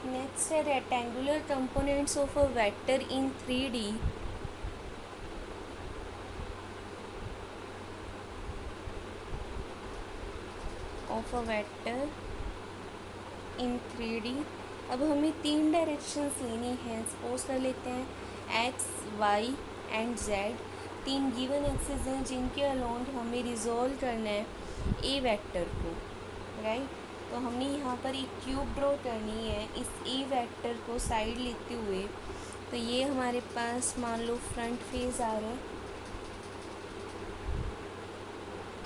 Next है rectangular components of a vector in 3D. Of a vector in 3D. अब हमें 3 directions लेनी है. सपोज कर लेते हैं x, y and z 3 given axes हैं जिनके अलाउंड हमें रिजॉल्व करना है ए वेक्टर को, राइट. तो हमने यहाँ पर एक क्यूब ड्रॉ करनी है इस ए वेक्टर को साइड लेते हुए. तो ये हमारे पास मान लो फ्रंट फेस आ रहा है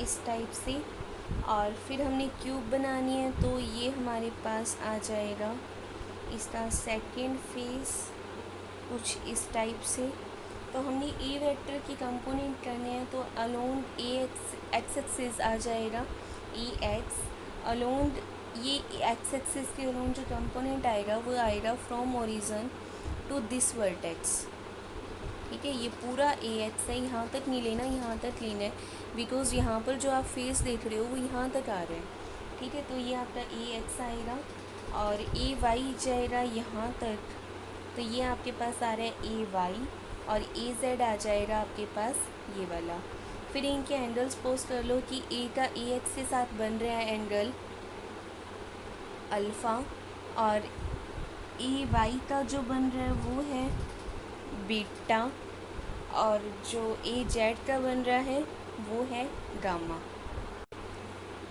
इस टाइप से, और फिर हमने क्यूब बनानी है तो ये हमारे पास आ जाएगा इसका सेकंड फेस कुछ इस टाइप से. तो हमने ए वेक्टर की कंपोनेंट करने हैं तो अलोंग ए एक्स एक्सिस आ जाएगा ई एक्स. अलोंग ये एक्स एक्सिस के अलोंग जो कंपोनेंट आएगा वो आएगा from origin to this vertex. ठीक है, ये पूरा ए एक्स है, यहाँ तक नहीं लेना, यहाँ तक लेना है बिकॉज यहाँ पर जो आप फेस देख रहे हो वो यहाँ तक आ रहा है. ठीक है, तो ये आपका ए एक्स आएगा और ए वाई जाएगा यहाँ तक. तो ये आपके पास आ रहा है ए वाई और ए जेड आ जाएगा आपके पास ये वाला. फिर इनके एंगल्स पोज कर लो कि ए का ए एक्स के साथ बन रहा है एंगल अल्फ़ा और ए वाई का जो बन रहा है वो है बीटा और जो ए जेड का बन रहा है वो है गामा.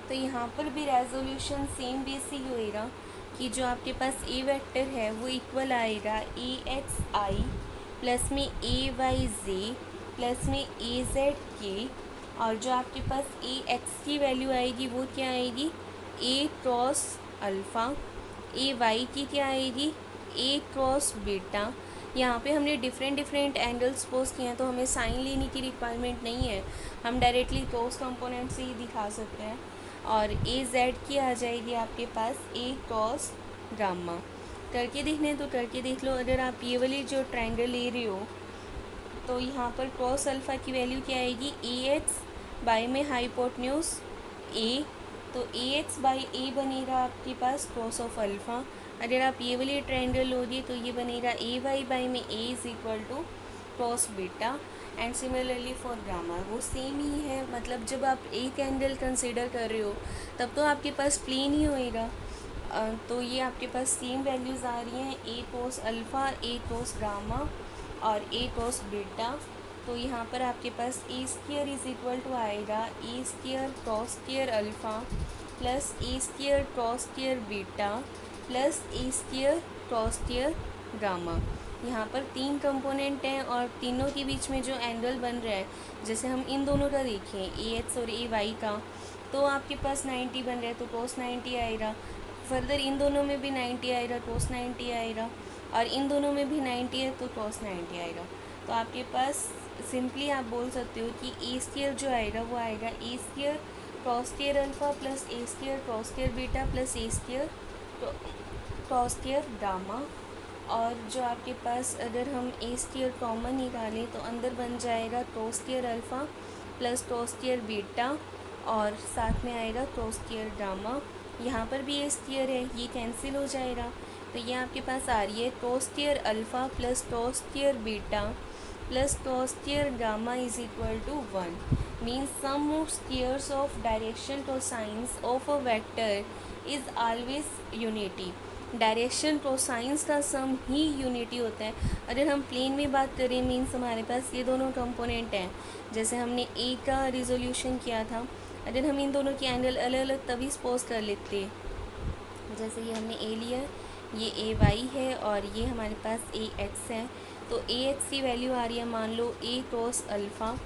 तो यहाँ पर भी रेजोल्यूशन सेम बेसिक होएगा कि जो आपके पास ए वेक्टर है वो इक्वल आएगा ए एक्स आई प्लस में ए वाई जे प्लस में ए जेड के, और जो आपके पास ए एक्स की वैल्यू आएगी वो क्या आएगी ए क्रॉस अल्फ़ा. ए वाई की क्या आएगी ए क्रॉस बीटा. यहाँ पे हमने डिफरेंट एंगल्स पोज किए हैं तो हमें साइन लेने की रिक्वायरमेंट नहीं है, हम डायरेक्टली क्रॉस कंपोनेंट से ही दिखा सकते हैं. और ए जेड की आ जाएगी आपके पास ए क्रॉस गामा. करके देखने तो करके देख लो. अगर आप ये वाली जो ट्रायंगल ले रहे हो तो यहाँ पर क्रॉस अल्फ़ा की वैल्यू क्या आएगी ए एक्स बाई में हाइपोटेन्यूज ए. तो ए एक्स बाई ए बनेगा आपके पास क्रॉस ऑफ अल्फ़ा. अगर आप ये वाली ट्रायंगल लोगे तो ये बनेगा ए वाई बाई में a is equal to cos beta. And similarly for gamma वो सेम ही है. मतलब जब आप एक एंगल कंसिडर कर रहे हो तब तो आपके पास प्लेन ही होएगा. तो ये आपके पास सेम वैल्यूज़ आ रही हैं ए कोस अल्फ़ा ए कोस गामा और ए कोस बीटा. तो यहाँ पर आपके पास a square is equal to आएगा a square cross square alpha plus a square cross square beta plus a square cross square gamma. यहाँ पर 3 कंपोनेंट हैं और तीनों के बीच में जो एंगल बन रहा है, जैसे हम इन दोनों का देखें ए एक्स और ए वाई का, तो आपके पास 90 बन रहा है तो कोस 90 आएगा. फर्दर इन दोनों में भी 90 आएगा कोस 90 आएगा और इन दोनों में भी 90 है तो कोस 90 आएगा. तो आपके पास सिंपली आप बोल सकते हो कि ए स्क्वायर जो आएगा वो आएगा a square cross square alpha plus a square cross square beta plus a square cross square gamma. और जो आपके पास अगर हम ए स्क्वायर कॉमन निकालें तो अंदर बन जाएगा cross square alpha plus cos square beta और साथ में आएगा क्रॉस स्क्वायर गामा. यहाँ पर भी ए स्क्वायर है, ये कैंसिल हो जाएगा. तो ये आपके पास आ रही है cos square alpha plus cos square beta plus cos square gamma is equal to 1. Means sum of squares of direction cosines of a vector is always unity. Direction cosines का सम ही यूनिटी होता है. अगर हम plane में बात करें means हमारे पास ये दोनों कंपोनेंट हैं. जैसे हमने ए का रिजोल्यूशन किया था, अगर हम इन दोनों के एंगल अलग अलग तभी सपोज कर लेते. जैसे ये हमने ए लिया, ये ए वाई है और ये हमारे पास ए एक्स है. तो ए एक्स की वैल्यू आ रही है मान लो ए क्रॉस अल्फ़ा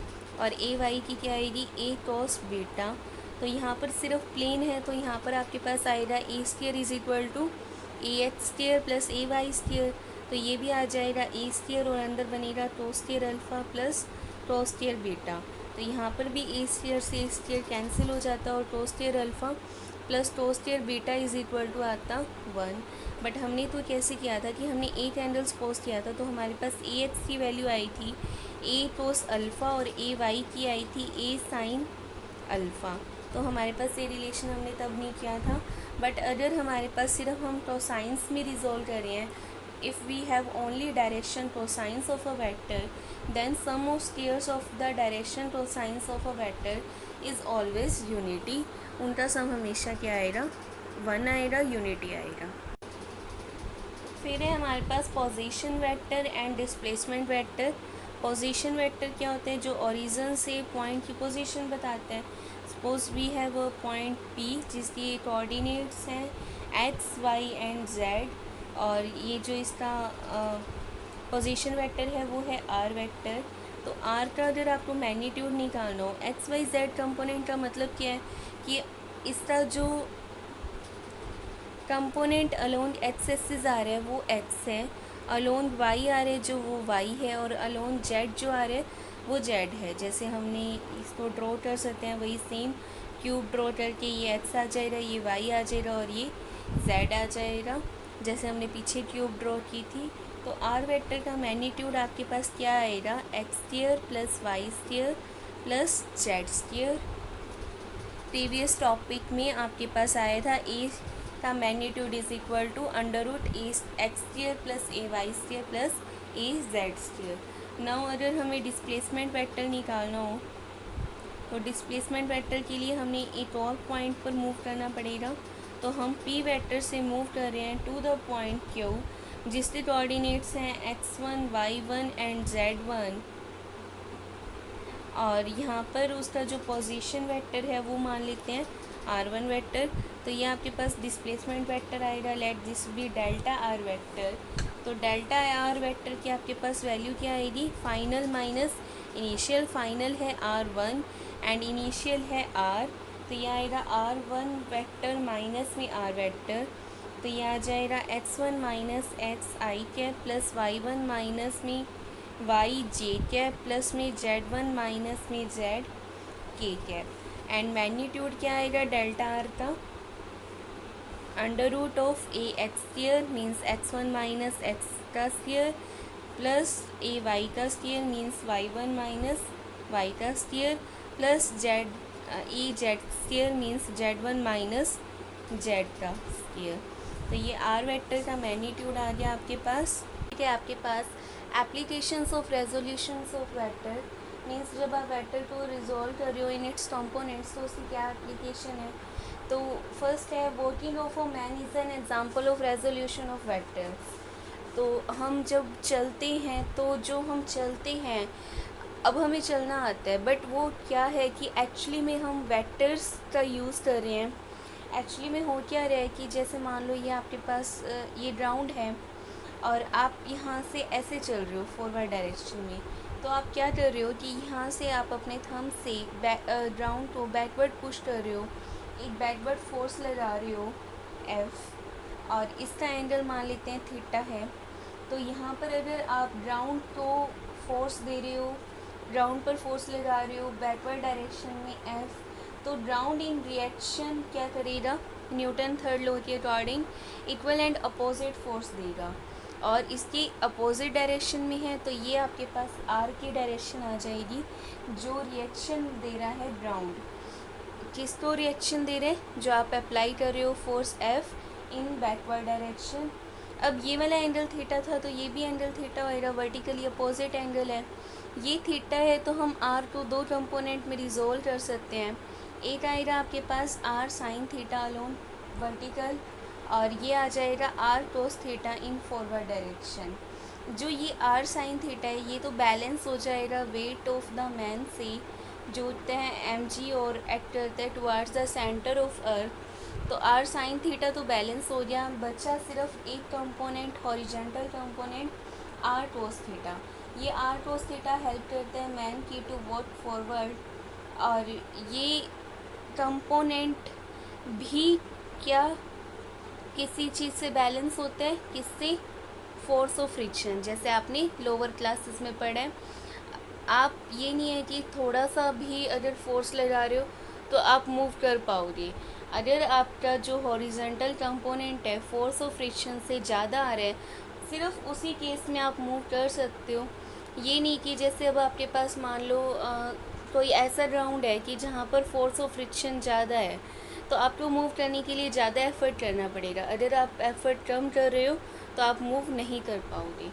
और ए वाई की क्या आएगी ए क्रॉस बीटा. तो यहाँ पर सिर्फ प्लेन है तो यहाँ पर आपके पास आएगा a square is equal to a x square plus a y square. तो ये भी आ जाएगा ए स्क्वायर और अंदर बनेगा cross square alpha plus cos square beta. तो यहाँ पर भी ए स्क्वायर से ए स्क्वायर कैंसिल हो जाता और cos square alpha plus cos square beta is equal to आता 1. बट हमने तो कैसे किया था कि हमने एक एंगल सपोज किया था तो हमारे पास ए एक्स की वैल्यू आई थी ए कोस अल्फ़ा और ए वाई की आई थी ए साइन अल्फ़ा. तो हमारे पास ये रिलेशन हमने तब नहीं किया था. बट अगर हमारे पास सिर्फ हम कोसाइंस में रिजॉल्व कर रहे हैं, if we have only direction cosines of a vector, then sum of squares of the direction cosines of a vector is always unity. उनका सम हमेशा क्या आएगा, 1 आएगा, यूनिटी आएगा। फिर है हमारे पास position vector and displacement vector. Position vector क्या होते हैं, जो ओरिजिन से पॉइंट की पोजीशन बताते हैं। Suppose we have a point P जिसकी कोऑर्डिनेट्स हैं एक्स वाई एंड जेड, और ये जो इसका पोजीशन वेक्टर है वो है आर वेक्टर। तो आर का अगर आपको मैग्नीट्यूड निकालना हो, एक्स वाई जेड कंपोनेंट का मतलब क्या है कि इसका जो कंपोनेंट अलोंग एक्स एक्सिस आ रहा है वो एक्स है, अलोंग वाई आ रहा है जो वो वाई है, और अलोंग जेड जो आ रहा है वो जेड है। जैसे हमने इसको ड्रॉ कर सकते हैं वही सेम क्यूब ड्रॉ करके, ये एक्स आ जाएगा, ये वाई आ जाएगा और ये जेड आ जाएगा, जैसे हमने पीछे क्यूब ड्रॉ की थी। तो आर वेक्टर का मैग्नीट्यूड आपके पास क्या आएगा, x square plus y square plus z square. Previous topic में आपके पास आया था ए का magnitude is equal to under root a x square plus a y square plus a z square. Now अगर हमें डिस्प्लेसमेंट वेक्टर निकालना हो, तो डिस्प्लेसमेंट वेक्टर के लिए हमें एक और पॉइंट पर मूव करना पड़ेगा। तो हम पी वेक्टर से मूव कर रहे हैं टू द पॉइंट क्यू जिसके कोऑर्डिनेट्स हैं x1 y1 एंड z1, और यहाँ पर उसका जो पोजीशन वेक्टर है वो मान लेते हैं r1 वेक्टर। तो ये आपके पास डिस्प्लेसमेंट वेक्टर आएगा, let this be delta r vector. तो डेल्टा आर वेक्टर की आपके पास वैल्यू क्या आएगी, फाइनल माइनस इनिशियल। फाइनल है r1 एंड इनिशियल है r, तो ये आएगा r1 वेक्टर माइनस में r वेक्टर। तो ये आ जाएगा x1 माइनस एक्स आई कैप प्लस y1 माइनस में वाई जे कैप प्लस में z1 माइनस में जेड के कैप। एंड मैग्नीट्यूड क्या आएगा डेल्टा आर का, under root of a x square means x1 minus x का स्क्वायर प्लस ए वाई का square means y1 minus y का square plus z a z square means z1 minus z का square. तो ये r vector का magnitude आ गया आपके पास। ठीक है, आपके पास applications of resolutions of vector means जब आप वेक्टर को रिजॉल्व कर रहे हो इन इट्स कंपोनेंट्स, तो उसकी क्या एप्लीकेशन है। तो फर्स्ट है working of a man is an example of resolution of vector. तो हम जब चलते हैं, तो जो हम चलते हैं, अब हमें चलना आता है, बट वो क्या है कि एक्चुअली में हम वेक्टर्स का यूज़ कर रहे हैं। एक्चुअली में हो क्या रहा है कि जैसे मान लो ये आपके पास ये ग्राउंड है और आप यहाँ से ऐसे चल रहे हो फॉरवर्ड डायरेक्शन में, तो आप क्या कर रहे हो कि यहाँ से आप अपने थंब से ग्राउंड को बैकवर्ड पुश कर रहे हो, एक बैकवर्ड फोर्स लगा रहे हो F, और इसका एंगल मान लेते हैं थीटा है। तो यहाँ पर अगर आप ग्राउंड को फोर्स दे रहे हो, ग्राउंड पर फोर्स लगा रहे हो बैकवर्ड डायरेक्शन में F, तो ग्राउंड इन रिएक्शन क्या करेगा, न्यूटन थर्ड लॉ के according equal and opposite force देगा, और इसकी अपोजिट डायरेक्शन में है तो ये आपके पास आर की डायरेक्शन आ जाएगी जो रिएक्शन दे रहा है ग्राउंड। किसको रिएक्शन दे रहे हैं, जो आप अप्लाई कर रहे हो फोर्स F इन बैकवर्ड डायरेक्शन। अब ये वाला एंगल थीटा था तो ये भी एंगल थीटा होएगा, वर्टिकली अपोजिट एंगल है। ये थीटा है तो हम आर को दो कंपोनेंट में रिजोल्व कर सकते हैं। एक आएगा आपके पास r sign theta along vertical, और ये आ जाएगा r cos theta in forward direction. जो ये आर साइन थीटा है ये तो बैलेंस हो जाएगा वेट ऑफ द मैन से, जो होता है mg, और एक्ट करता है towards the centre of earth. तो आर साइन थीटा तो बैलेंस हो गया, बचा सिर्फ एक component horizontal component r cos theta. ये आर कोस थीटा हेल्प करता है मैन की टू वॉक फॉरवर्ड, और ये कंपोनेंट भी क्या किसी चीज़ से बैलेंस होता है, किससे, फोर्स ऑफ फ्रिक्शन, जैसे आपने लोअर क्लासेस में पढ़ा है। आप ये नहीं है कि थोड़ा सा भी अगर फोर्स लगा रहे हो तो आप मूव कर पाओगे। अगर आपका जो हॉरिजॉन्टल कंपोनेंट है फोर्स ऑफ फ्रिक्शन से ज़्यादा आ रहा है, सिर्फ उसी केस में आप मूव कर सकते हो। ये नहीं कि जैसे अब आपके पास मान लो कोई ऐसा ग्राउंड है कि जहाँ पर फोर्स ऑफ फ्रिक्शन ज़्यादा है, तो आपको मूव करने के लिए ज़्यादा एफर्ट करना पड़ेगा। अगर आप एफर्ट कम कर रहे हो तो आप मूव नहीं कर पाओगे।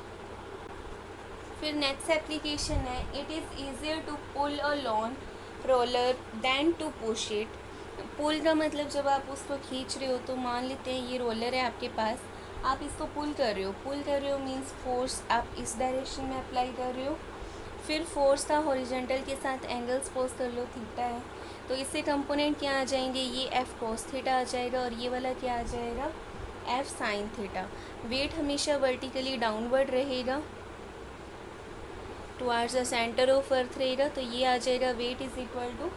फिर नेक्स्ट एप्लीकेशन है, it is easier to pull a lawn roller than to push it. Pull का मतलब जब आप उसको खींच रहे हो तो मान लेते हैं ये रोलर है आपके पास, आप इसको पुल कर रहे हो। पुल कर रहे हो मीन्स फोर्स आप इस डायरेक्शन में अप्लाई कर रहे हो। फिर फोर्स का हॉरिजॉन्टल के साथ एंगल सपोज कर लो थीटा है, तो इससे कंपोनेंट क्या आ जाएंगे, ये एफ कॉस थीटा आ जाएगा और ये वाला क्या आ जाएगा, एफ साइन थीटा। वेट हमेशा वर्टिकली डाउनवर्ड रहेगा, towards the centre of earth रहेगा, तो ये आ जाएगा weight is equal to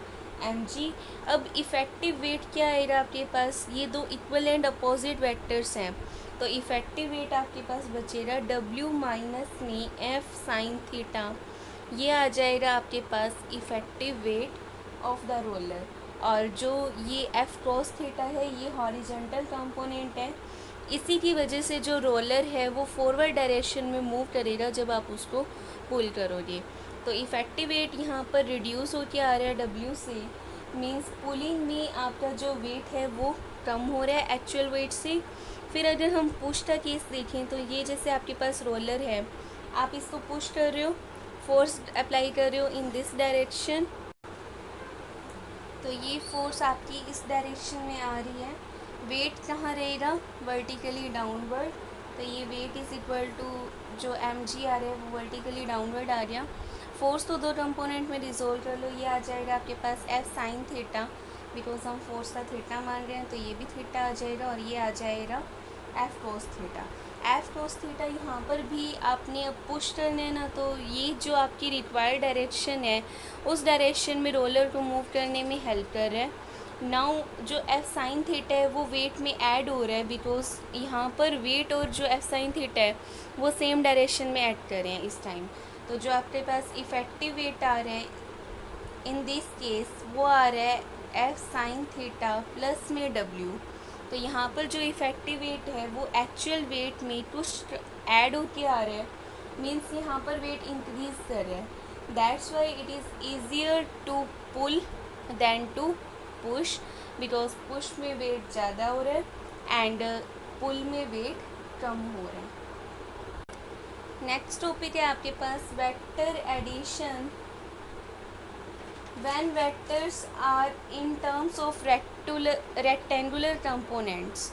mg। अब इफ़ेक्टिव वेट क्या आएगा आपके पास, ये दो इक्वल एंड अपोजिट वेक्टर्स हैं, तो इफ़ेक्टिव वेट आपके पास बचेगा w माइनस में f साइन थीटा। ये आ जाएगा आपके पास effective weight of the roller. और जो ये f क्रॉस थीटा है ये हॉरिजॉन्टल कंपोनेंट है, इसी की वजह से जो रोलर है वो फॉरवर्ड डायरेक्शन में मूव करेगा जब आप उसको पुल करोगे। तो इफ़ेक्टिव वेट यहाँ पर रिड्यूस होके आ रहा है W से, मींस पुलिंग में आपका जो वेट है वो कम हो रहा है एक्चुअल वेट से। फिर अगर हम पुश का केस देखें तो ये जैसे आपके पास रोलर है, आप इसको पुश कर रहे हो, फोर्स अप्लाई कर रहे हो इन दिस डायरेक्शन, तो ये फोर्स आपकी इस डायरेक्शन में आ रही है। वेट कहाँ रहेगा, वर्टिकली डाउनवर्ड, तो ये वेट इज़ इक्वल टू जो mg आ रहा है वो वर्टिकली डाउनवर्ड आ गया। फोर्स तो दो कंपोनेंट में रिजोल्व कर लो, ये आ जाएगा आपके पास f साइन थीटा, बिकॉज हम फोर्स का थीटा मान रहे हैं तो ये भी थीटा आ जाएगा, और ये आ जाएगा f cos theta. F cos theta यहाँ पर भी आपने अब पुश करना है ना, तो ये जो आपकी रिक्वायर्ड डायरेक्शन है उस डायरेक्शन में रोलर को मूव करने में हेल्प कर रहा है। नाउ जो एफ साइन थीटा है वो वेट में ऐड हो रहा है, बिकॉज यहाँ पर वेट और जो एफ साइन थीटा है वो सेम डायरेक्शन में ऐड कर रहे हैं इस टाइम। तो जो आपके पास इफ़ेक्टिव वेट आ रहा है इन दिस केस वो आ रहा है एफ साइन थीटा प्लस में डब्ल्यू। तो यहाँ पर जो इफ़ेक्टिव वेट है वो एक्चुअल वेट में कुछ ऐड होके आ रहा है, मीन्स यहाँ पर वेट इंक्रीज कर रहा है। That's why it is easier to pull than to push, because push में वेट ज़्यादा हो रहा है एंड पुल में वेट कम हो रहा है। नेक्स्ट टॉपिक है आपके पास vector addition when vectors are in terms of rectangular components।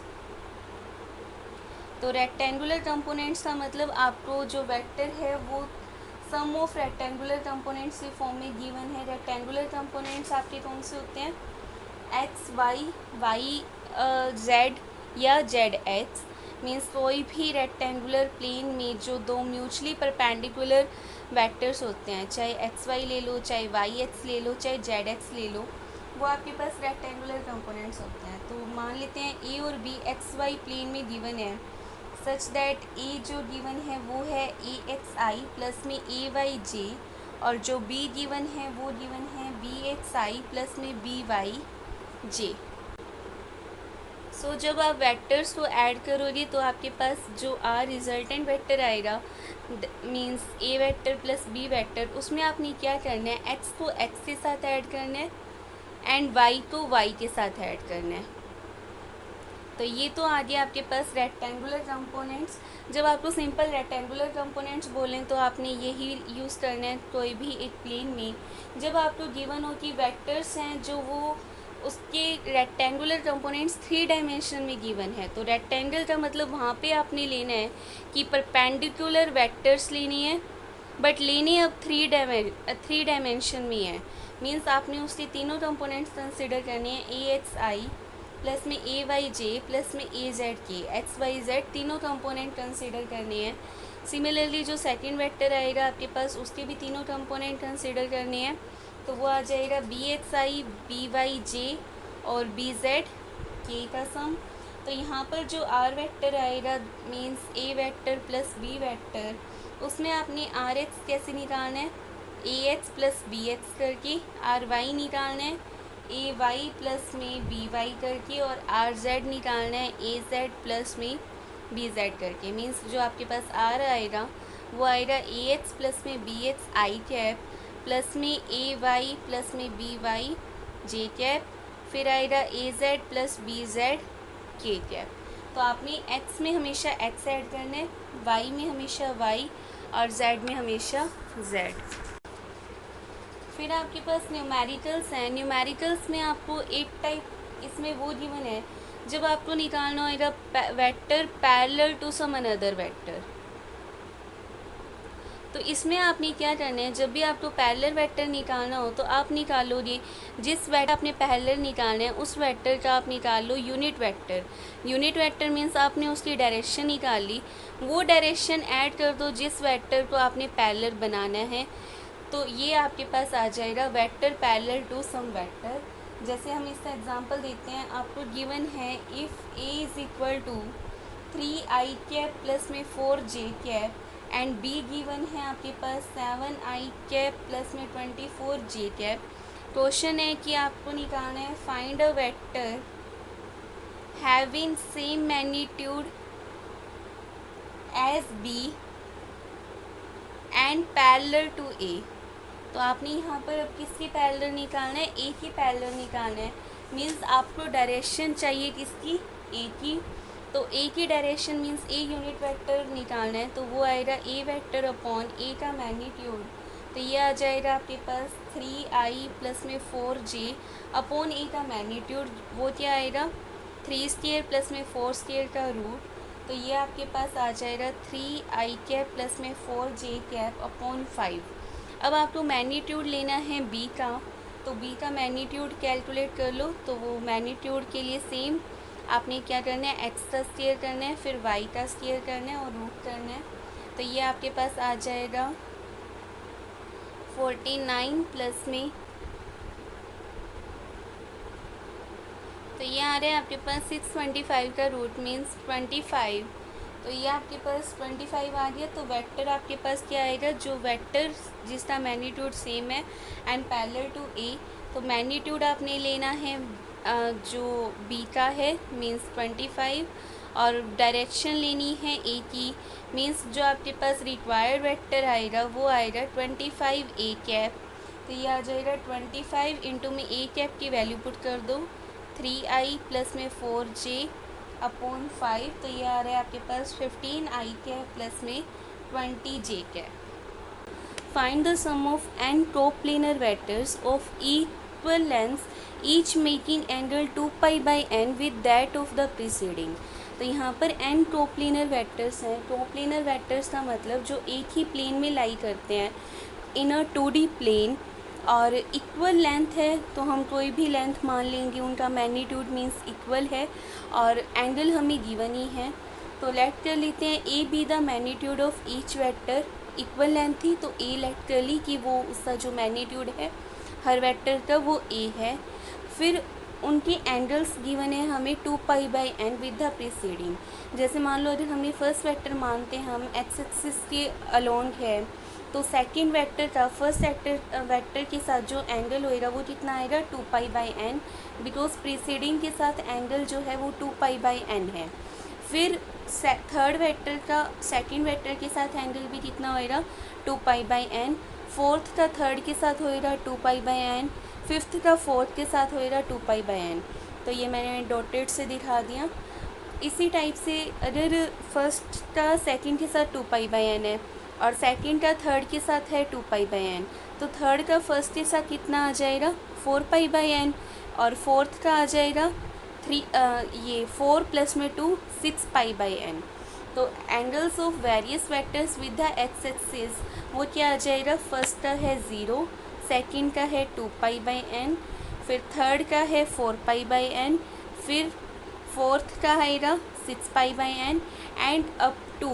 तो रेक्टेंगुलर कंपोनेंट्स का मतलब आपको जो वेक्टर है वो सम ऑफ रेक्टेंगुलर कंपोनेंट्स के फॉर्म में गिवन है। रेक्टेंगुलर कंपोनेंट्स आपके कौन से होते हैं, एक्स वाई, वाई जेड या जेड एक्स, मीन्स कोई भी रेक्टेंगुलर प्लेन में जो दो म्यूचुअली परपेंडिकुलर वेक्टर्स होते हैं, चाहे एक्स वाई ले लो, चाहे वाई एक्स ले लो, चाहे जेड एक्स ले लो, वो आपके पास रेक्टेंगुलर कंपोनेंट्स होते हैं। तो मान लेते हैं ए और बी एक्स वाई प्लेन में गिवन है, सच दैट ए जो गिवन है वो है ए एक्स आई प्लस में ए वाई जे, और जो बी गिवन है वो गिवन है बी एक्स आई प्लस में बी वाई जे। सो जब आप वेक्टर्स को ऐड करोगे तो आपके पास जो रिजल्टेंट वेक्टर आएगा, मींस ए वेक्टर प्लस बी वेक्टर, उसमें आपने क्या करना है, एक्स को एक्स के साथ ऐड करना है एंड वाई को वाई के साथ ऐड करना है। तो ये तो आ गया आपके पास रेक्टेंगुलर कंपोनेंट्स। जब आपको सिंपल रेक्टेंगुलर कंपोनेंट्स बोलें तो आपने यही यूज़ करना है कोई भी एक प्लेन में। जब आपको गिवन हो कि वेक्टर्स हैं जो वो उसके रेक्टेंगुलर कंपोनेंट्स 3 डायमेंशन में गिवन है, तो रेक्टेंगल का मतलब वहाँ पे आपने लेना है कि परपेंडिकुलर वेक्टर्स लेनी है, बट लेने अब 3 डायमेंशन में है, मीन्स आपने उसके तीनों कंपोनेंट्स कंसिडर करने हैं, ए एक्स आई प्लस में ए वाई जे प्लस में ए जेड के, एक्स वाई जेड तीनों कंपोनेंट कंसिडर करने हैं। सिमिलरली जो सेकंड वेक्टर आएगा आपके पास उसके भी तीनों कंपोनेंट कंसिडर करने हैं, तो वो आ जाएगा बी एक्स आई बी वाई जे और बी जेड के का सम। तो यहाँ पर जो आर वेक्टर आएगा मीन्स ए वेक्टर प्लस बी वेक्टर, उसमें आपने आर एक्स कैसे निकालना है, ए एक्स प्लस बी एक्स करके, आर वाई निकालना है ए वाई प्लस में बी वाई करके, और आर जेड निकालना है ए जेड प्लस में बी जेड करके। मीन्स जो आपके पास आर आएगा वो आएगा ए एक्स प्लस में बी एक्स आई कैप प्लस में ए वाई प्लस में बी वाई जे कैप, फिर आएगा ए जेड प्लस बी जेड के कैप। तो आपने एक्स में हमेशा एक्स ऐड करना है, वाई में हमेशा वाई और जेड में हमेशा जेड। फिर आपके पास न्यूमेरिकल्स हैं। न्यूमेरिकल्स में आपको एक टाइप इसमें वो गिवन है जब आपको निकालना होगा vector parallel to some another vector. तो इसमें आपने क्या करना है, जब भी आपको पैरेलल वेक्टर निकालना हो तो आप निकालोगे जिस वेक्टर आपने पैरेलल निकालना है उस वेक्टर का आप निकाल लो unit vector. Unit vector means आपने उसकी डायरेक्शन निकाल ली, वो डायरेक्शन ऐड कर दो जिस वेक्टर को आपने पैरेलल बनाना है। तो ये आपके पास आ जाएगा vector parallel to some vector. जैसे हम इसका एग्जांपल देते हैं, आपको गिवन है if A is equal to 3i cap plus में 4j cap and be given है आपके पास 7i कैप प्लस में 24j कैप। क्वेश्चन है कि आपको निकालना है find a vector having same magnitude as b and parallel to a. तो आपने यहाँ पर अब किसकी पैरेलल निकालना है, ए की पैरेलल निकालना है। मीन्स आपको डायरेक्शन चाहिए किसकी, ए की। तो ए की direction means a unit vector निकालना है, तो वो आएगा ए वेक्टर अपॉन ए का मैग्नीट्यूड। तो ये आ जाएगा आपके पास 3i प्लस में 4j अपॉन ए का मैग्नीट्यूड, वो क्या आएगा 3 स्क्वायर प्लस में 4 स्क्वायर का रूट। तो ये आपके पास आ जाएगा 3i कैप प्लस में 4j कैप अपॉन 5। अब आपको मैग्नीट्यूड लेना है बी का, तो बी का मैग्नीट्यूड कैलकुलेट कर लो। तो वो मैग्नीट्यूड के लिए सेम आपने क्या करना है, एक्स का स्क्वायर करना है, फिर वाई का स्क्वायर करना है और रूट करना है। तो ये आपके पास आ जाएगा 49 प्लस में, तो ये आ रहा है आपके पास 625 का रूट मीन्स 25। तो ये आपके पास 25 आ गया। तो वेक्टर आपके पास क्या आएगा, जो वेक्टर जिसका मैग्नीट्यूड सेम है एंड पैरेलल टू ए। तो मैग्नीट्यूड आपने लेना है जो बी का है मीन्स 25 और डायरेक्शन लेनी है ए की, मीन्स जो आपके पास रिक्वायर्ड वेक्टर आएगा वो आएगा 25 ए कैप। तो ये आ जाएगा 25 इंटू में ए कैप की वैल्यू पुट कर दो 3i प्लस में 4j अपॉन 5। तो ये आ रहा है आपके पास 15i कैप प्लस में 20j cap. Find the sum of n coplanar vectors of equal length each making angle 2π by n with that of the preceding. तो यहाँ पर n कोप्लेनर वेक्टर्स हैं। कोप्लेनर वेक्टर्स का मतलब जो एक ही प्लेन में लाई करते हैं इन अ 2D प्लेन, और इक्वल लेंथ है तो हम कोई भी लेंथ मान लेंगे, उनका मैग्नीट्यूड मीन्स इक्वल है और एंगल हमें गिवन ही है। तो लेट कर लेते हैं A be the magnitude of each vector. Equal length थी तो ए लेट कर ली कि वो उसका जो मैग्नीट्यूड है हर वेक्टर का वो ए है। फिर उनके एंगल्स गिवन है हमें 2π by n with the preceding. जैसे मान लो अगर हमने फर्स्ट वेक्टर मानते हैं हम एक्स एक्सिस के अलोंग है, तो सेकंड वेक्टर का फर्स्ट वेक्टर के साथ जो एंगल होएगा वो कितना आएगा 2π बाई n, बिकॉज प्रीसीडिंग के साथ एंगल जो है वो 2π बाई n है। फिर थर्ड वेक्टर का सेकंड वेक्टर के साथ एंगल भी कितना होएगा 2π बाई n, फोर्थ का थर्ड के साथ होएगा 2π बाई n, फिफ्थ का फोर्थ के साथ होएगा 2π बाई n। तो ये मैंने डॉटेड से दिखा दिया। इसी टाइप से अगर फर्स्ट का सेकंड के साथ 2π बाई n है और सेकंड का थर्ड के साथ है 2π बाई n, तो थर्ड का फर्स्ट के साथ कितना आ जाएगा 4π बाई n और फोर्थ का आ जाएगा ये 4 प्लस में 2 6π बाई n। तो angles of various vectors with the x axis वो क्या आ जाएगा, फर्स्ट का है 0, सेकंड का है 2π बाई n, फिर थर्ड का है 4π बाई n, फिर फोर्थ का आएगा 6π by n and up to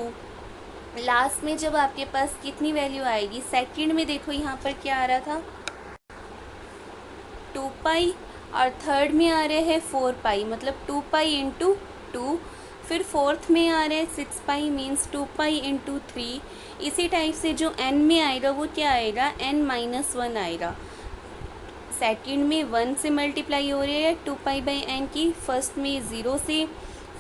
last में जब आपके पास कितनी वैल्यू आएगी, सेकंड में देखो यहाँ पर क्या आ रहा था 2π और थर्ड में आ रहे हैं 4π, मतलब 2π इंटू 2। फिर फोर्थ में आ रहे हैं 6π मीन्स 2π इंटू 3। इसी टाइप से जो n में आएगा वो क्या आएगा n-1 आएगा। सेकंड में 1 से मल्टीप्लाई हो रही है 2π बाई n की, फर्स्ट में 0 से,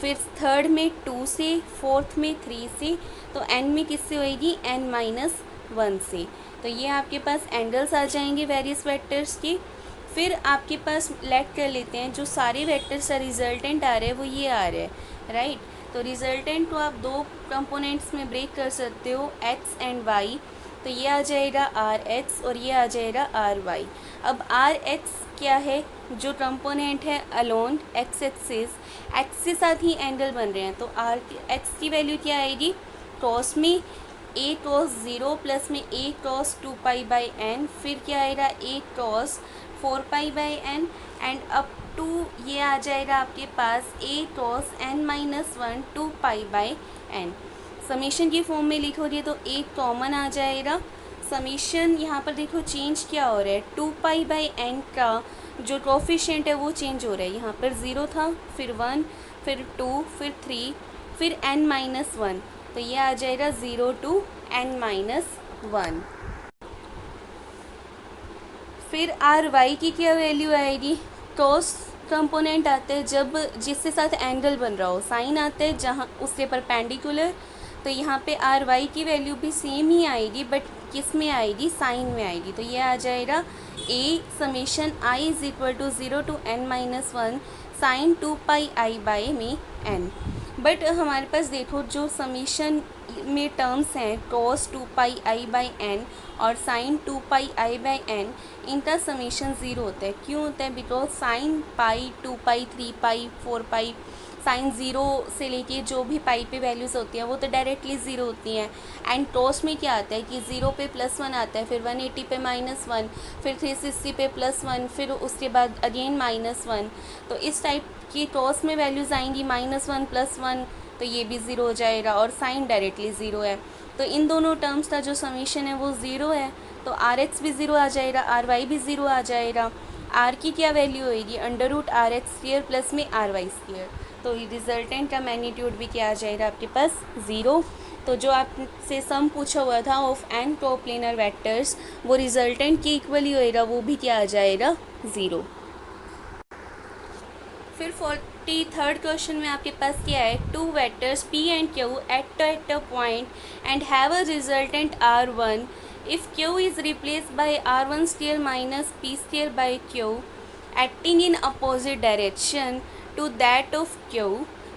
फिर थर्ड में 2 से, फोर्थ में 3 से, तो n में किससे होएगी n-1 से। तो ये आपके पास एंगल्स आ जाएंगे वेरियस वेक्टर्स के। फिर आपके पास लेट कर लेते हैं जो सारे वेक्टर्स का रिजल्टेंट आ रहे हैं वो ये आ रहे हैं, राइट। तो रिजल्टेंट को आप दो कंपोनेंट्स में ब्रेक कर सकते हो, एक्स एंड वाई। तो ये आ जाएगा आर एक्स और ये आ जाएगा आर वाई। अब आर एक्स क्या है, जो कंपोनेंट है अलोन एक्स एक्सिस, एक्स के साथ ही एंगल बन रहे हैं, तो आर एक्स की वैल्यू क्या आएगी, क्रॉस में ए क्रॉस 0 प्लस में ए क्रॉस 2 पाई/n, फिर क्या आएगा ए क्रॉस 4 पाई/n एंड अप टू ये आ जाएगा आपके पास ए क्रॉस n-1 2 पाई/n। समीशन की फॉर्म में लिखोगे तो ए कॉमन आ जाएगा। समीशन यहाँ पर देखो चेंज क्या हो रहा है, 2 पाई/n का जो कोफिशिएंट है वो चेंज हो रहा है। यहाँ पर 0 था, फिर 1, फिर 2, फिर 3, फिर n-1, तो ये आ जाएगा 0 to n-1। फिर आर वाई की क्या वैल्यू आएगी, कॉस कंपोनेंट आते हैं जब जिसके साथ एंगल बन रहा हो, साइन आता है जहाँ उसके परपेंडिकुलर, तो यहाँ पे आर वाई की वैल्यू भी सेम ही आएगी, बट किस में आएगी, साइन में आएगी। तो ये आ जाएगा a summation i is equal to 0 to n-1 sine 2 पाई/n। बट हमारे पास देखो जो समीशन में टर्म्स हैं कॉस 2 पाई/n और साइन 2 पाई/n, इनका समीशन 0 होता है। क्यों होता है, because sine pi, 2 pi, 3 pi, 4 pi, sine 0 से लेके जो भी पाई पे वैल्यूज़ होती हैं वो तो डायरेक्टली 0 होती हैं। एंड कॉस में क्या आता है कि 0 पे +1 आता है, फिर 180 पे -1, फिर 360 पे +1, फिर उसके बाद अगेन -1। तो इस टाइप की कॉस में वैल्यूज़ आएंगी, -1 +1, तो ये भी 0 हो जाएगा और साइन डायरेक्टली 0 है। तो इन दोनों टर्म्स का जो समीशन है वो 0 है, तो आर एक्स भी 0 आ जाएगा, आर वाई भी 0 आ जाएगा। आर की क्या वैल्यू होएगी, √r(x)² प्लस में r(y)²। तो रिजल्टेंट का मैग्नीट्यूड भी क्या आ जाएगा आपके पास, 0। तो जो आपसे सम पूछा हुआ था ऑफ एन कोप्लेनर वेक्टर्स, वो रिजल्टेंट के इक्वली होएगा, वो भी क्या आ जाएगा, 0। फिर 43rd क्वेश्चन में आपके पास क्या है, two vectors p and q at a point and have a resultant r1 if q is replaced by r1² minus p²/q acting in opposite direction to that of q,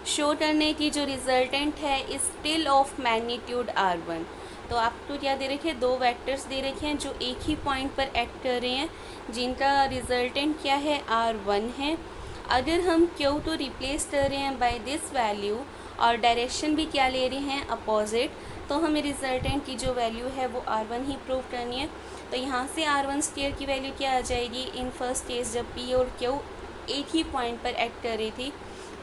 show करने की जो resultant है is still of magnitude r1। तो आपको क्या दे रखे हैं, दो वेक्टर्स दे रखे हैं जो एक ही पॉइंट पर एक्ट कर रहे हैं, जिनका रिजल्टेंट क्या है, r1 है। अगर हम q को रिप्लेस कर रहे हैं बाय दिस वैल्यू और डायरेक्शन भी क्या ले रहे हैं, अपोजिट, तो हमें रिजल्टेंट की जो वैल्यू है वो r1 ही प्रूव करनी है। तो यहाँ से r1² की वैल्यू क्या आ जाएगी, इन फर्स्ट केस जब p और q एक ही पॉइंट पर एक्ट कर रही थी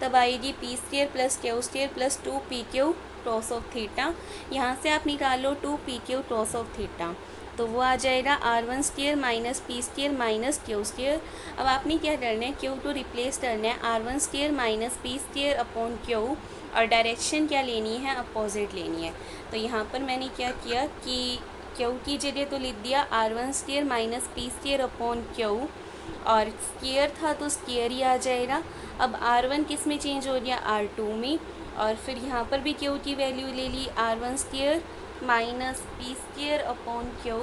तब आएगी p² + q² + 2pq cos of theta. यहाँ से आप निकालो 2pq cos ऑफ थीटा, तो वो आ जाएगा r1² minus p² minus q²। अब आपने क्या करना है, q को रिप्लेस करना है r1² minus p² upon q और डायरेक्शन क्या लेनी है, अपोजिट लेनी है। तो यहाँ पर मैंने क्या किया कि q की जगह तो लिख दिया r1² minus p² upon q, और स्क्वायर था तो स्क्वायर ही आ जाएगा। अब r1 किस में चेंज हो गया, r2 में, और फिर यहाँ पर भी q की वैल्यू ले ली r1² minus p² upon q,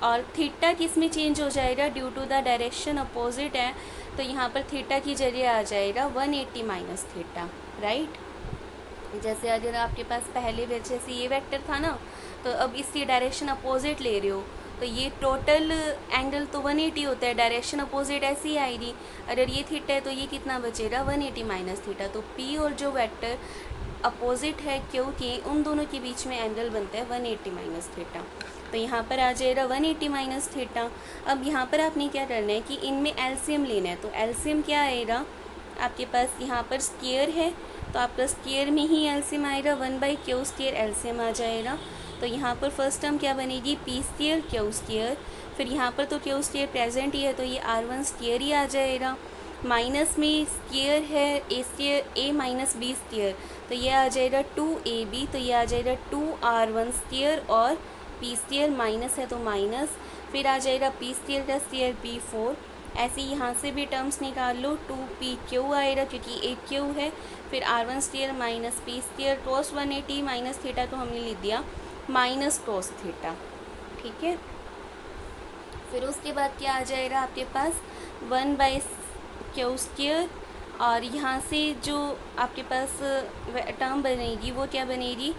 और थीटा किस में चेंज हो जाएगा, due to the direction opposite है, तो यहाँ पर थीटा की जगह आ जाएगा 180 माइनस थीटा, राइट। जैसे अगर आपके पास पहले वजह से ये वेक्टर था ना, तो अब इसकी डायरेक्शन अपोजिट ले रहे हो, तो ये टोटल एंगल तो 180 होता है, डायरेक्शन अपोजिट ऐसी आएगी। अगर ये थीटा है तो ये कितना बचेगा, 180 माइनस थीटा। तो p और जो वेक्टर अपोजिट है q के, उन दोनों के बीच में एंगल बनता है 180 माइनस थीटा। तो यहाँ पर आ जाएगा 180 माइनस थीटा। अब यहाँ पर आपने क्या करना है कि इनमें एलसीएम लेना है, तो एलसीएम क्या आएगा आपके पास, यहाँ पर स्क्वायर है तो आपका स्क्वायर में ही एलसीएम आएगा, 1/q² एलसीएम आ जाएगा। तो यहाँ पर फर्स्ट टर्म क्या बनेगी, p² q², फिर यहाँ पर तो q² प्रेजेंट ही है तो ये r1² ही आ जाएगा, माइनस में स्क्वायर है a माइनस b², तो ये आ जाएगा 2ab, तो ये आ जाएगा 2r1² और p² माइनस है तो माइनस, फिर आ जाएगा p² का स्क्वायर p4। ऐसे यहाँ से भी टर्म्स निकाल लो, 2pq आएगा क्योंकि एक q है, फिर r1² minus p² cos 180 minus theta तो हमने लिख दिया माइनस cos थीटा, ठीक है। फिर उसके बाद क्या आ जाएगा आपके पास, 1/क्यू²। और यहाँ से जो आपके पास टर्म बनेगी वो क्या बनेगी,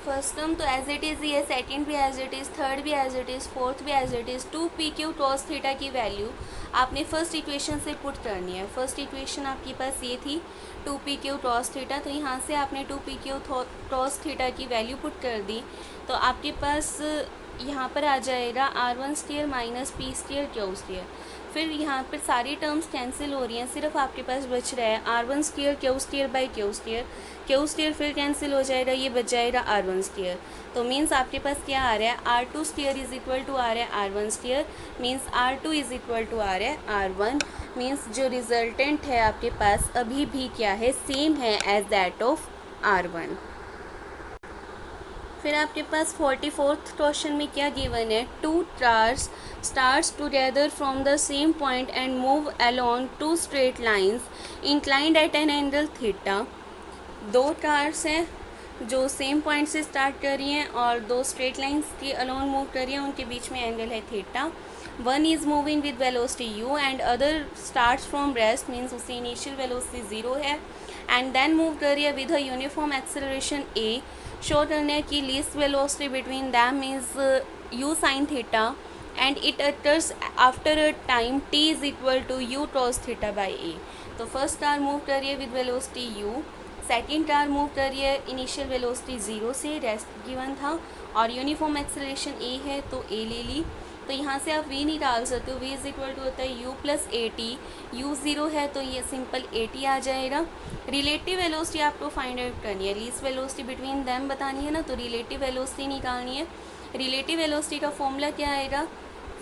फर्स्ट टर्म तो एज इट इज़ ही है, सेकेंड भी एज इट इज़, थर्ड भी एज इट इज़, फोर्थ भी as it is. 2pq cos theta की वैल्यू आपने फर्स्ट इक्वेशन से पुट करनी है। फर्स्ट इक्वेशन आपके पास ये थी 2pq cos थीटा, तो यहाँ से आपने 2pq cos थीटा की वैल्यू पुट कर दी, तो आपके पास यहाँ पर आ जाएगा r1² माइनस p² q²। फिर यहाँ पर सारी टर्म्स कैंसिल हो रही हैं, सिर्फ आपके पास बच रहा है r1² q² q² फिर कैंसिल हो जाएगा, ये बच जाएगा r1²। तो मीन्स आपके पास क्या आ रहा है, r2² इज इक्वल टू आ रहा है r1², means r2 is equal to आ रहा है r1। मीन्स जो रिजल्टेंट है आपके पास अभी भी क्या है, सेम है एज दैट ऑफ r1। फिर आपके पास 44th क्वेश्चन में क्या गिवन है, 2 stars starts together from the same point and move along 2 straight lines inclined at an angle theta। दो कार्स हैं जो सेम पॉइंट से स्टार्ट कर रही हैं और दो स्ट्रेट लाइंस के अलोंग मूव कर रही हैं, उनके बीच में एंगल है theta. One is moving with velocity u and other starts from rest, means उसकी इनिशियल वेलोसिटी 0 है एंड देन मूव कर रही है with a uniform acceleration a। Show करने है कि least velocity between them is u sin theta and it occurs after a time t is equal to u cos theta by a। तो first car move कर रही है with velocity u, second car move कर रही है initial velocity 0 से, rest given था, और यूनिफॉर्म एक्सेलरेशन a है तो a ले ली। तो यहाँ से आप v निकाल सकते हो, v इज इक्वल टू होता है u प्लस at, u 0 है तो ये सिंपल at आ जाएगा। रिलेटिव वेलोसिटी आपको फाइंड आउट करनी है, लीस्ट वेलोसिटी बिटवीन दैम बतानी है ना, तो रिलेटिव वेलोसिटी निकालनी है। रिलेटिव वेलोसिटी का फॉर्मूला क्या आएगा,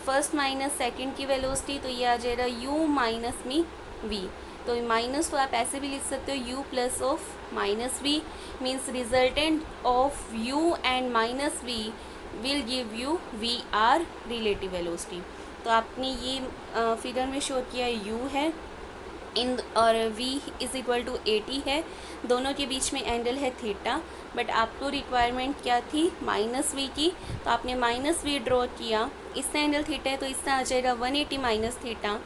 फर्स्ट माइनस सेकेंड की वेलोसिटी, तो ये आ जाएगा u माइनस मी v। तो माइनस तो आप ऐसे भी लिख सकते हो u plus of minus v, means resultant of u and minus v will give you V R relative velocity. तो आपने ये फिगर में शो किया u है इन और v is equal to at है, दोनों के बीच में एंगल है थीटा, बट आपको रिक्वायरमेंट क्या थी, माइनस v की, तो आपने माइनस v ड्रॉ किया, इससे एंगल थीटा है तो इससे आ जाएगा 180 माइनस थीटा।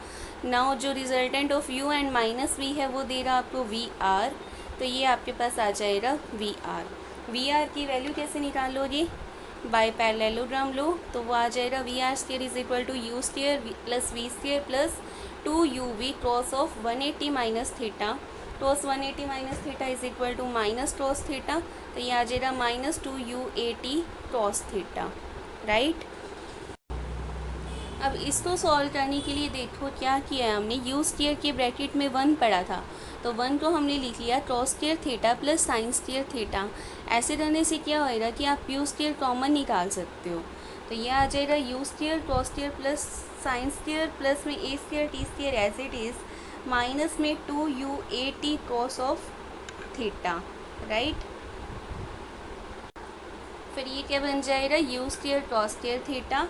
नाउ जो resultant of u and minus v है वो दे रहा आपको वी आर, तो ये आपके पास आ जाएगा वी आर। वी आर की वैल्यू कैसे निकालोगे, बाय पैरेललोग्राम लो, तो वो आ जाएगा V R square is equal to u square plus v square plus 2uv cos of 180 minus theta, cos 180 minus theta is equal to minus cos theta, तो ये आ जाएगा minus 2u80 cross theta, right. अब इसको solve करने के लिए देखो क्या किया है हमने, u स्क्वायर के ब्रैकेट में 1 पड़ा था, तो 1 को हमने लिख लिया cos square theta plus sine square theta. ऐसे करने से क्या होएगा कि आप u स्क्वायर कॉमन निकाल सकते हो, तो ये आ जाएगा u square cos square plus sine square plus में a square T square as it is minus में 2u80 cos of theta, right. फिर ये क्या बन जाएगा, u square cos square theta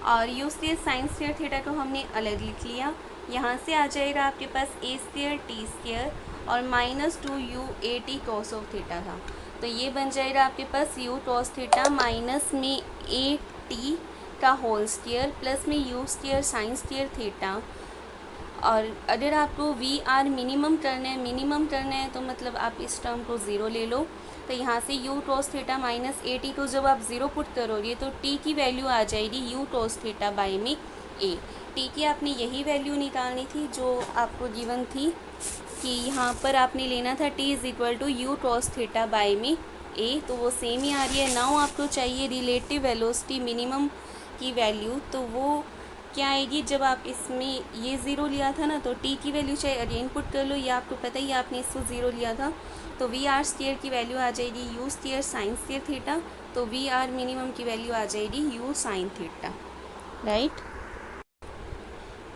और u square sine square theta को हमने अलग लिख लिया। यहाँ से आ जाएगा आपके पास a स्क्वायर टी स्क्वायर और minus 2u80 cos of theta था, तो ये बन जाएगा आपके पास u कॉस थीटा माइनस में a t का होल स्क्वायर प्लस में u square sine square theta. और अगर आपको वी आर मिनिमम करना है तो मतलब आप इस टर्म को ज़ीरो ले लो, तो यहाँ से u cos theta minus A T को जब आप ज़ीरो पुट करोगे तो t की वैल्यू आ जाएगी u cos थीटा बाई में a। t की आपने यही वैल्यू निकालनी थी जो आपको गिवन थी कि यहाँ पर आपने लेना था t is equal to u cos theta by में a, तो वो सेम ही आ रही है। नाउ आपको चाहिए रिलेटिव वेलोसिटी मिनिमम की वैल्यू, तो वो क्या आएगी, जब आप इसमें ये ज़ीरो लिया था ना तो t की वैल्यू चाहे अगेन पुट कर लो, ये आपको पता ही आपने इसको ज़ीरो लिया था, तो वी आर स्क्वायर की वैल्यू आ जाएगी u square sine square theta, तो वी आर मिनिमम की वैल्यू आ जाएगी u sine theta, right.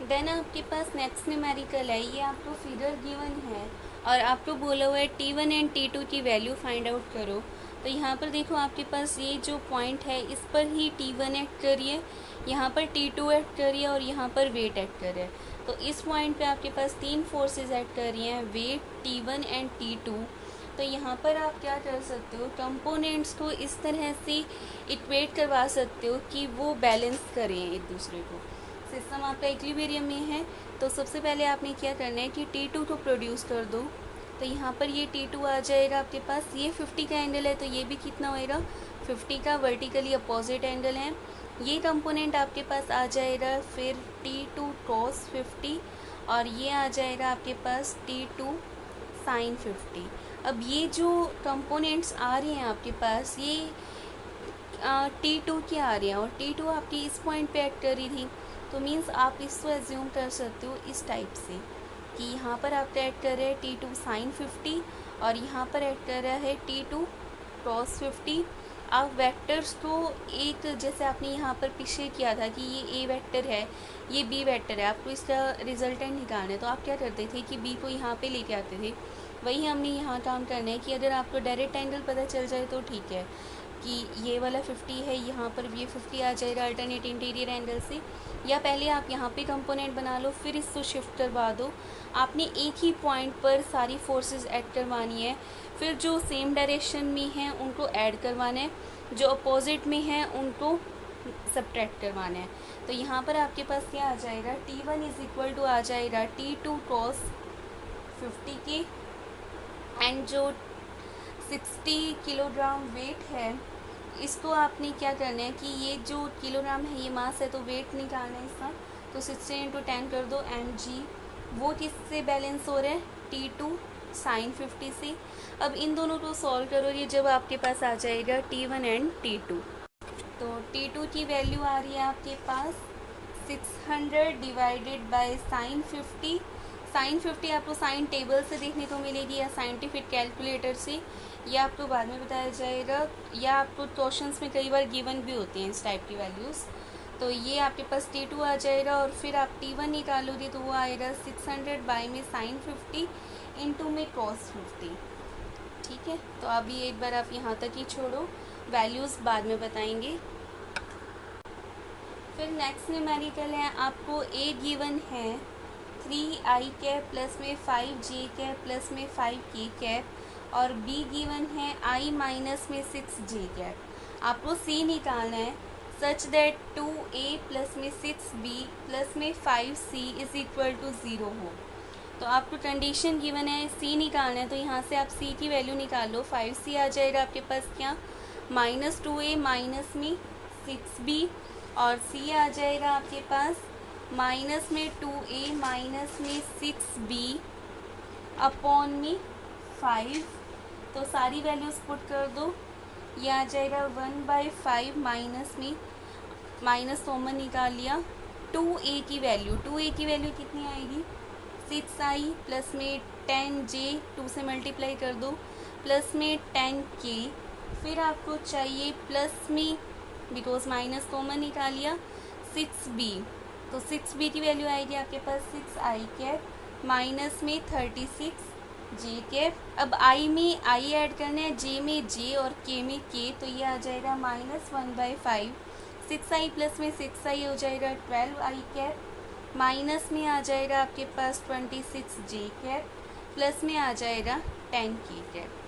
Then आपके पास नेक्स्ट न्यूमेरिकल है, ये आपको फिगर गिवन है और आपको बोला हुआ है t1 एंड t2 की वैल्यू फाइंड आउट करो। तो यहाँ पर देखो आपके पास ये जो पॉइंट है इस पर ही t1 एक्ट करिए, यहाँ पर t2 एक्ट करिए और यहाँ पर वेट एक्ट करिए। तो इस पॉइंट पे आपके पास तीन फोर्सेस एक्ट कर रही हैं, वेट, t1 एंड t2। तो यहाँ पर आप क्या कर सकते हो, कंपोनेंट्स को इस तरह से इक्वेट करवा सकते हो कि वो बैलेंस करें एक दूसरे को। सिस्टम आपका इक्विलिब्रियम में है, तो सबसे पहले आपने क्या करना है कि T2 को प्रोड्यूस कर दो। तो यहाँ पर ये T2 आ जाएगा आपके पास, ये 50 का एंगल है तो ये भी कितना होएगा 50 का, वर्टिकली अपोजिट एंगल है। ये कंपोनेंट आपके पास आ जाएगा फिर T2 cos 50 और ये आ जाएगा आपके पास T2 sin 50। अब ये जो कंपोनेंट्स आ रहे हैं आपके पास ये T2 के आ रहे हैं और T2 आपकी इस पॉइंट पे एक्ट कर रही थी, तो मीन्स आप इसको एज्यूम कर सकते हो इस टाइप से कि यहाँ पर आपका ऐड कर रहा है T2 sin 50 और यहाँ पर ऐड कर रहा है T2 cos 50। आप वेक्टर्स को एक, जैसे आपने यहाँ पर पीछे किया था कि ये A वेक्टर है, ये B वेक्टर है, आपको इसका रिजल्टेंट निकालना है, तो आप क्या करते थे कि B को यहाँ पे लेके आते थे। वही हमने यहाँ काम करना है कि अगर आपको डायरेक्ट एंगल पता चल जाए तो ठीक है कि ये वाला 50 है, यहाँ पर भी ये 50 आ जाएगा अल्टरनेट इंटीरियर एंगल से, या पहले आप यहाँ पे कंपोनेंट बना लो फिर इसको शिफ्ट करवा दो। आपने एक ही पॉइंट पर सारी फोर्सेस ऐड करवानी है, फिर जो सेम डायरेक्शन में हैं उनको ऐड करवाना है, जो अपोजिट में हैं उनको सब्ट्रैक्ट करवाना है। तो यहाँ पर आपके पास क्या आ जाएगा, T1 इज इक्वल टू आ जाएगा T2 cos 50 के, एंड जो 60 किलोग्राम वेट है इसको आपने क्या करना है कि ये जो किलोग्राम है ये मास है तो वेट निकालना है इसका, तो 60 × 10 कर दो mg। वो किससे बैलेंस हो रहा है T2 sin 50 से। अब इन दोनों को सॉल्व करो, ये जब आपके पास आ जाएगा T1 एंड T2, तो T2 की वैल्यू आ रही है आपके पास 600 डिवाइडेड बाय sin 50। sin 50 आपको साइन टेबल से देखने को मिलेगी या साइंटिफिक कैलकुलेटर से, या आपको बाद में बताया जाएगा, या आपको क्वेश्चंस में कई बार गिवन भी होते हैं इस टाइप की वैल्यूज़। तो ये आपके पास T2 आ जाएगा और फिर आप T1 निकालोगे तो वो आएगा 600 बाई में sin 50 इंटू में cos 50। ठीक है, तो अभी एक बार आप यहाँ तक ही छोड़ो, वैल्यूज़ बाद में बताएंगे। फिर नेक्स्ट न्यूमेरिकल है, आपको A गिवन है 3i कैप प्लस में 5j कैप प्लस में 5k कैप और B गिवन है i माइनस में 6j कैप। आपको C निकालना है सच दैट 2a प्लस में 6b प्लस में 5c इज इक्वल टू 0 हो। तो आपको कंडीशन गिवन है C निकालना है, तो यहाँ से आप C की वैल्यू निकाल लो। 5c आ जाएगा आपके पास क्या, -2a माइनस में 6b और C आ जाएगा आपके पास माइनस में 2a माइनस में 6b अपॉन में 5। तो सारी वैल्यूज़ पुट कर दो, ये आ जाएगा 1/5 माइनस में माइनस कॉमन निकाल लिया 2a की वैल्यू कितनी आएगी 6i प्लस में 10j 2 से मल्टीप्लाई कर दो प्लस में 10k, फिर आपको चाहिए प्लस में बिकॉज माइनस कॉमन निकाल लिया 6b, तो 6b की वैल्यू आएगी आपके पास 6i कैप माइनस में 36j कैप। अब i में i ऐड करना है, j में j और k में k, तो ये आ जाएगा -1/5। 6i प्लस में 6i हो जाएगा 12i कैप, माइनस में आ जाएगा आपके पास 26j कैप, प्लस में आ जाएगा 10k कैप।